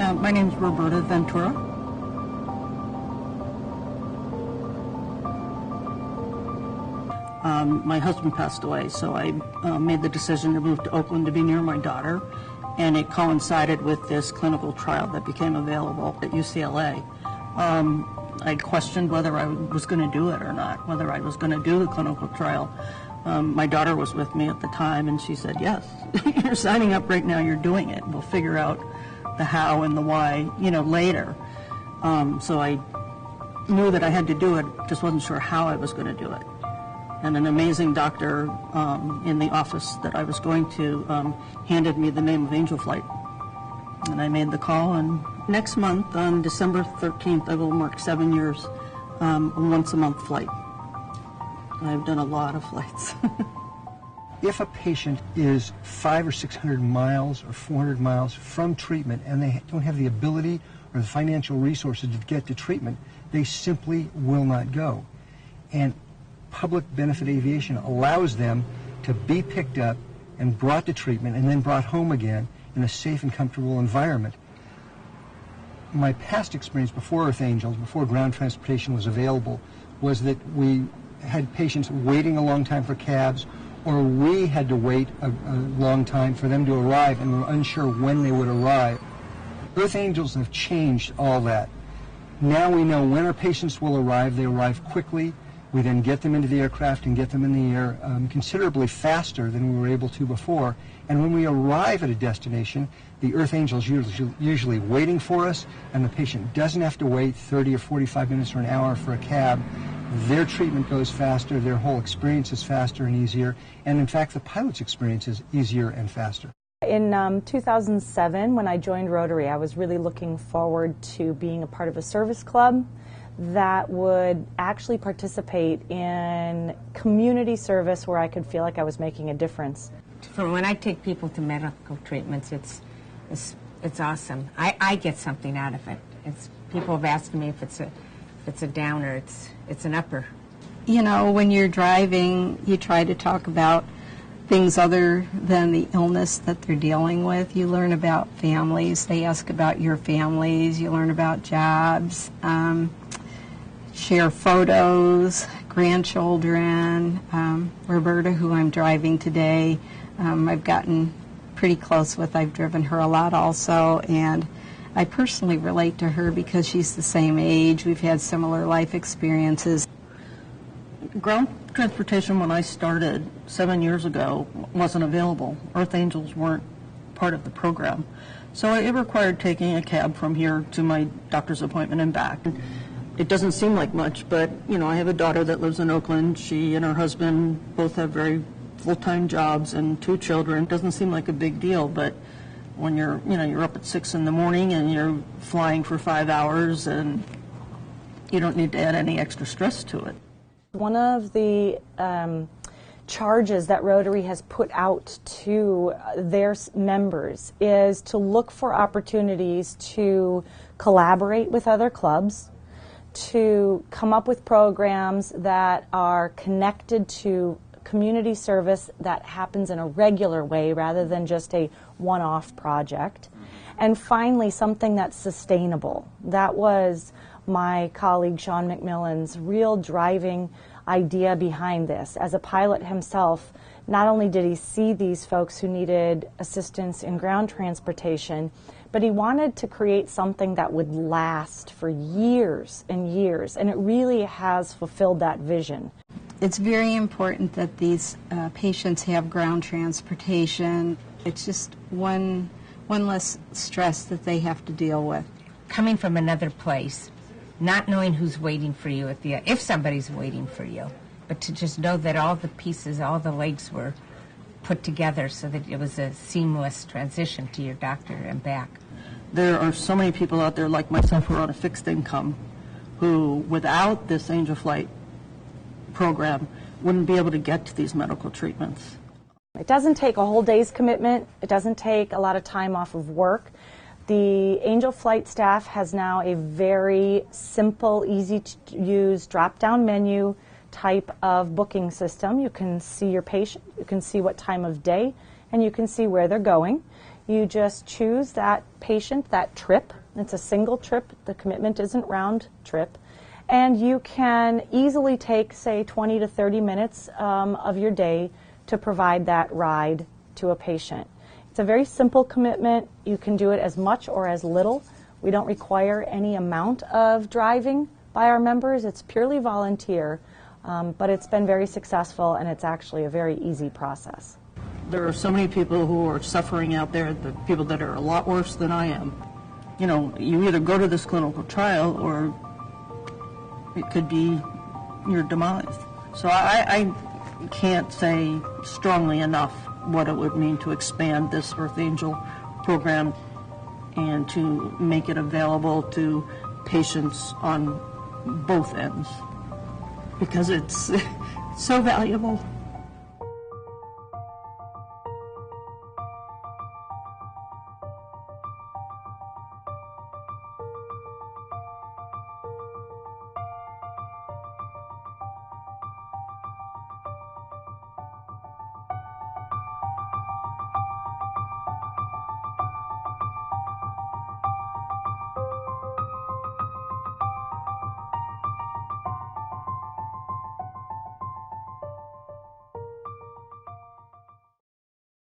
My name's Roberta Ventura. My husband passed away, so I made the decision to move to Oakland to be near my daughter, and it coincided with this clinical trial that became available at UCLA. I questioned whether I was going to do it or not, whether I was going to do the clinical trial. My daughter was with me at the time, and she said, yes, you're signing up right now, you're doing it. We'll figure out the how and the why, later. So I knew that I had to do it, just wasn't sure how I was going to do it. And an amazing doctor in the office that I was going to handed me the name of Angel Flight. And I made the call, and next month, on December 13th, I will mark 7 years, a once-a-month flight. I've done a lot of flights. If a patient is 500 or 600 miles or 400 miles from treatment and they don't have the ability or the financial resources to get to treatment, they simply will not go. And public benefit aviation allows them to be picked up and brought to treatment and then brought home again in a safe and comfortable environment. My past experience before Earth Angels, before ground transportation was available, was that we had patients waiting a long time for cabs, or we had to wait a long time for them to arrive and were unsure when they would arrive. Earth Angels have changed all that. Now we know when our patients will arrive. They arrive quickly. We then get them into the aircraft and get them in the air considerably faster than we were able to before. And when we arrive at a destination, the Earth Angels usually waiting for us, and the patient doesn't have to wait 30 or 45 minutes or an hour for a cab. Their treatment goes faster, their whole experience is faster and easier, and in fact the pilot's experience is easier and faster. In 2007, when I joined Rotary, I was really looking forward to being a part of a service club that would actually participate in community service where I could feel like I was making a difference. For when I take people to medical treatments, it's awesome. I get something out of it. People have asked me if it's a downer, it's an upper. When you're driving, you try to talk about things other than the illness that they're dealing with. You learn about families. They ask about your families. You learn about jobs. Share photos, grandchildren. Roberta, who I'm driving today, I've gotten pretty close with. I've driven her a lot also, and I personally relate to her because she's the same age. We've had similar life experiences. Ground transportation, when I started 7 years ago, wasn't available. Earth Angels weren't part of the program. So it required taking a cab from here to my doctor's appointment and back. It doesn't seem like much, but, I have a daughter that lives in Oakland. She and her husband both have very full-time jobs and 2 children. It doesn't seem like a big deal, but when you're up at 6 in the morning and you're flying for 5 hours, and you don't need to add any extra stress to it. One of the charges that Rotary has put out to their members is to look for opportunities to collaborate with other clubs, to come up with programs that are connected to community service that happens in a regular way rather than just a one-off project. And finally, something that's sustainable. That was my colleague Sean McMillan's real driving idea behind this. As a pilot himself, not only did he see these folks who needed assistance in ground transportation, but he wanted to create something that would last for years and years, and it really has fulfilled that vision. It's very important that these patients have ground transportation. It's just one less stress that they have to deal with. Coming from another place, not knowing who's waiting for you if somebody's waiting for you, but to just know that all the pieces, all the legs were put together so that it was a seamless transition to your doctor and back. There are so many people out there like myself who are on a fixed income who, without this Angel Flight program, wouldn't be able to get to these medical treatments. It doesn't take a whole day's commitment. It doesn't take a lot of time off of work. The Angel Flight staff has now a very simple, easy-to-use drop-down menu type of booking system. You can see your patient, you can see what time of day, and you can see where they're going. You just choose that patient, that trip. It's a single trip. The commitment isn't round trip. And you can easily take, say, 20 to 30 minutes of your day to provide that ride to a patient. It's a very simple commitment. You can do it as much or as little. We don't require any amount of driving by our members. It's purely volunteer, but it's been very successful, and it's actually a very easy process. There are so many people who are suffering out there, the people that are a lot worse than I am. You know, you either go to this clinical trial or it could be your demise. So I can't say strongly enough what it would mean to expand this Earth Angel program and to make it available to patients on both ends, because it's so valuable.